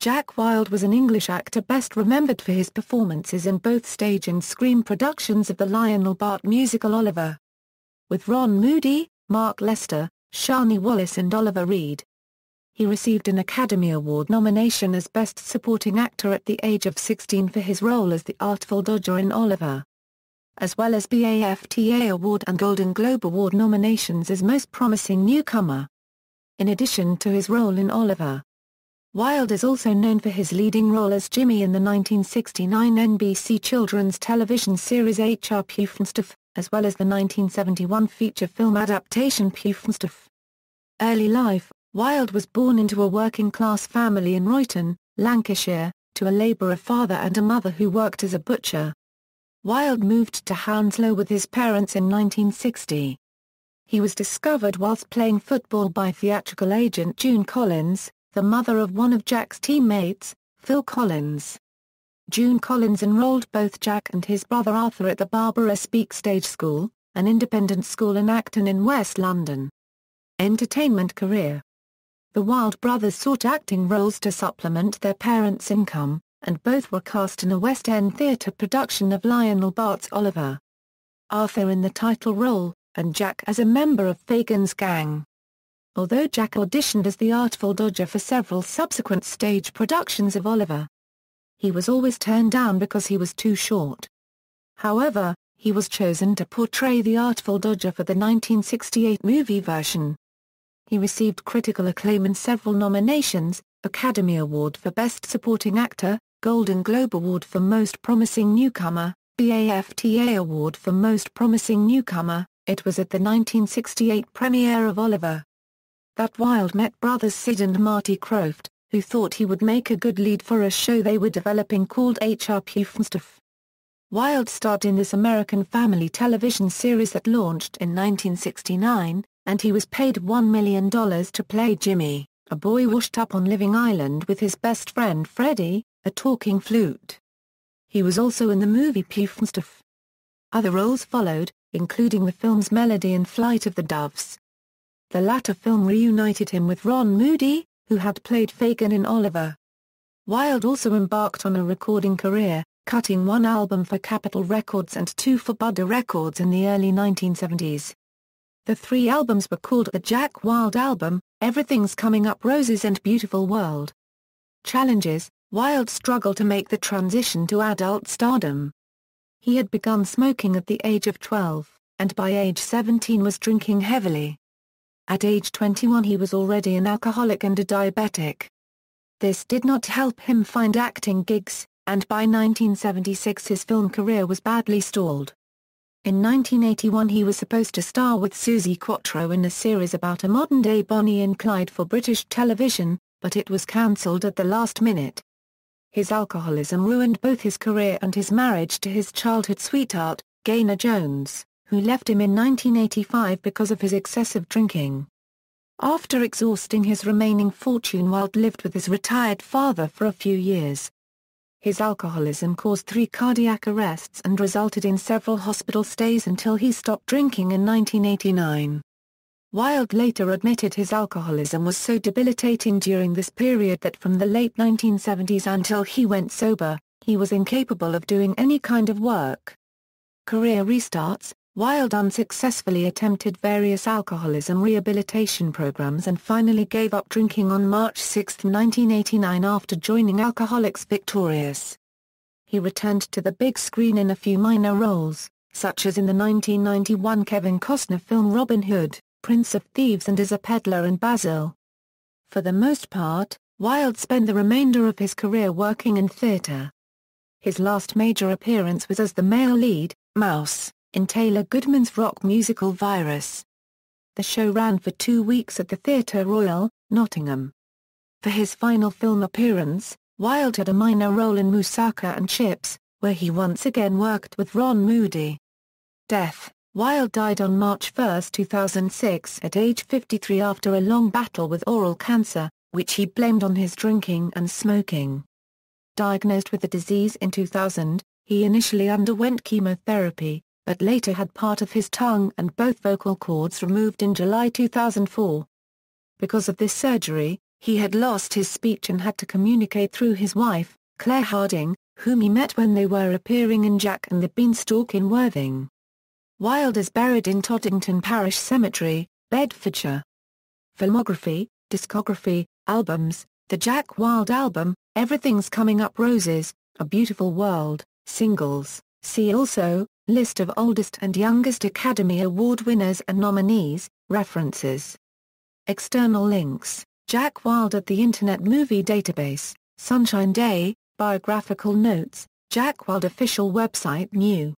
Jack Wilde was an English actor best remembered for his performances in both stage and screen productions of the Lionel Bart musical Oliver, with Ron Moody, Mark Lester, Shani Wallis and Oliver Reed. He received an Academy Award nomination as Best Supporting Actor at the age of 16 for his role as the Artful Dodger in Oliver, as well as BAFTA Award and Golden Globe Award nominations as Most Promising Newcomer. In addition to his role in Oliver, Wilde is also known for his leading role as Jimmy in the 1969 NBC children's television series H.R. Pufnstuf, as well as the 1971 feature film adaptation Pufnstuf. Early life: Wilde was born into a working-class family in Royton, Lancashire, to a labourer father and a mother who worked as a butcher. Wilde moved to Hounslow with his parents in 1960. He was discovered whilst playing football by theatrical agent June Collins, the mother of one of Jack's teammates, Phil Collins. June Collins enrolled both Jack and his brother Arthur at the Barbara Speake Stage School, an independent school in Acton in West London. Entertainment career: the Wilde brothers sought acting roles to supplement their parents' income, and both were cast in a West End theatre production of Lionel Bart's Oliver. Arthur in the title role, and Jack as a member of Fagin's gang. Although Jack auditioned as the Artful Dodger for several subsequent stage productions of Oliver, he was always turned down because he was too short. However, he was chosen to portray the Artful Dodger for the 1968 movie version. He received critical acclaim and several nominations: Academy Award for Best Supporting Actor, Golden Globe Award for Most Promising Newcomer, BAFTA Award for Most Promising Newcomer. It was at the 1968 premiere of Oliver that Wilde met brothers Sid and Marty Croft, who thought he would make a good lead for a show they were developing called H.R. Pufnstuf. Wilde starred in this American family television series that launched in 1969, and he was paid $1 million to play Jimmy, a boy washed up on Living Island with his best friend Freddie, a talking flute. He was also in the movie Pufnstuf. Other roles followed, including the films Melody and Flight of the Doves. The latter film reunited him with Ron Moody, who had played Fagin in Oliver. Wilde also embarked on a recording career, cutting one album for Capitol Records and two for Buddah Records in the early 1970s. The three albums were called the Jack Wilde Album, Everything's Coming Up Roses and Beautiful World. Challenges: Wilde struggled to make the transition to adult stardom. He had begun smoking at the age of 12, and by age 17 was drinking heavily. At age 21 he was already an alcoholic and a diabetic. This did not help him find acting gigs, and by 1976 his film career was badly stalled. In 1981 he was supposed to star with Suzi Quatro in a series about a modern-day Bonnie and Clyde for British television, but it was cancelled at the last minute. His alcoholism ruined both his career and his marriage to his childhood sweetheart, Gaynor Jones, who left him in 1985 because of his excessive drinking. After exhausting his remaining fortune, Wilde lived with his retired father for a few years. His alcoholism caused 3 cardiac arrests and resulted in several hospital stays until he stopped drinking in 1989. Wilde later admitted his alcoholism was so debilitating during this period that from the late 1970s until he went sober, he was incapable of doing any kind of work. Career restarts: Wilde unsuccessfully attempted various alcoholism rehabilitation programs and finally gave up drinking on March 6, 1989 after joining Alcoholics Victorious. He returned to the big screen in a few minor roles, such as in the 1991 Kevin Costner film Robin Hood, Prince of Thieves, and as a peddler in Basil. For the most part, Wilde spent the remainder of his career working in theatre. His last major appearance was as the male lead, Mouse, in Taylor Goodman's rock musical Virus. The show ran for 2 weeks at the Theatre Royal, Nottingham. For his final film appearance, Wilde had a minor role in Moussaka and Chips, where he once again worked with Ron Moody. Death: Wilde died on March 1, 2006 at age 53 after a long battle with oral cancer, which he blamed on his drinking and smoking. Diagnosed with the disease in 2000, he initially underwent chemotherapy, but later had part of his tongue and both vocal cords removed in July 2004. Because of this surgery, He had lost his speech and had to communicate through his wife, Claire Harding, whom he met when they were appearing in Jack and the Beanstalk in Worthing. Wilde is buried in Toddington Parish Cemetery, Bedfordshire. Filmography, discography, albums, The Jack Wilde Album, Everything's Coming Up Roses, A Beautiful World, singles. See also, List of oldest and youngest Academy Award winners and nominees, references. External links, Jack Wilde at the Internet Movie Database, Sunshine Day, biographical notes, Jack Wilde official website new.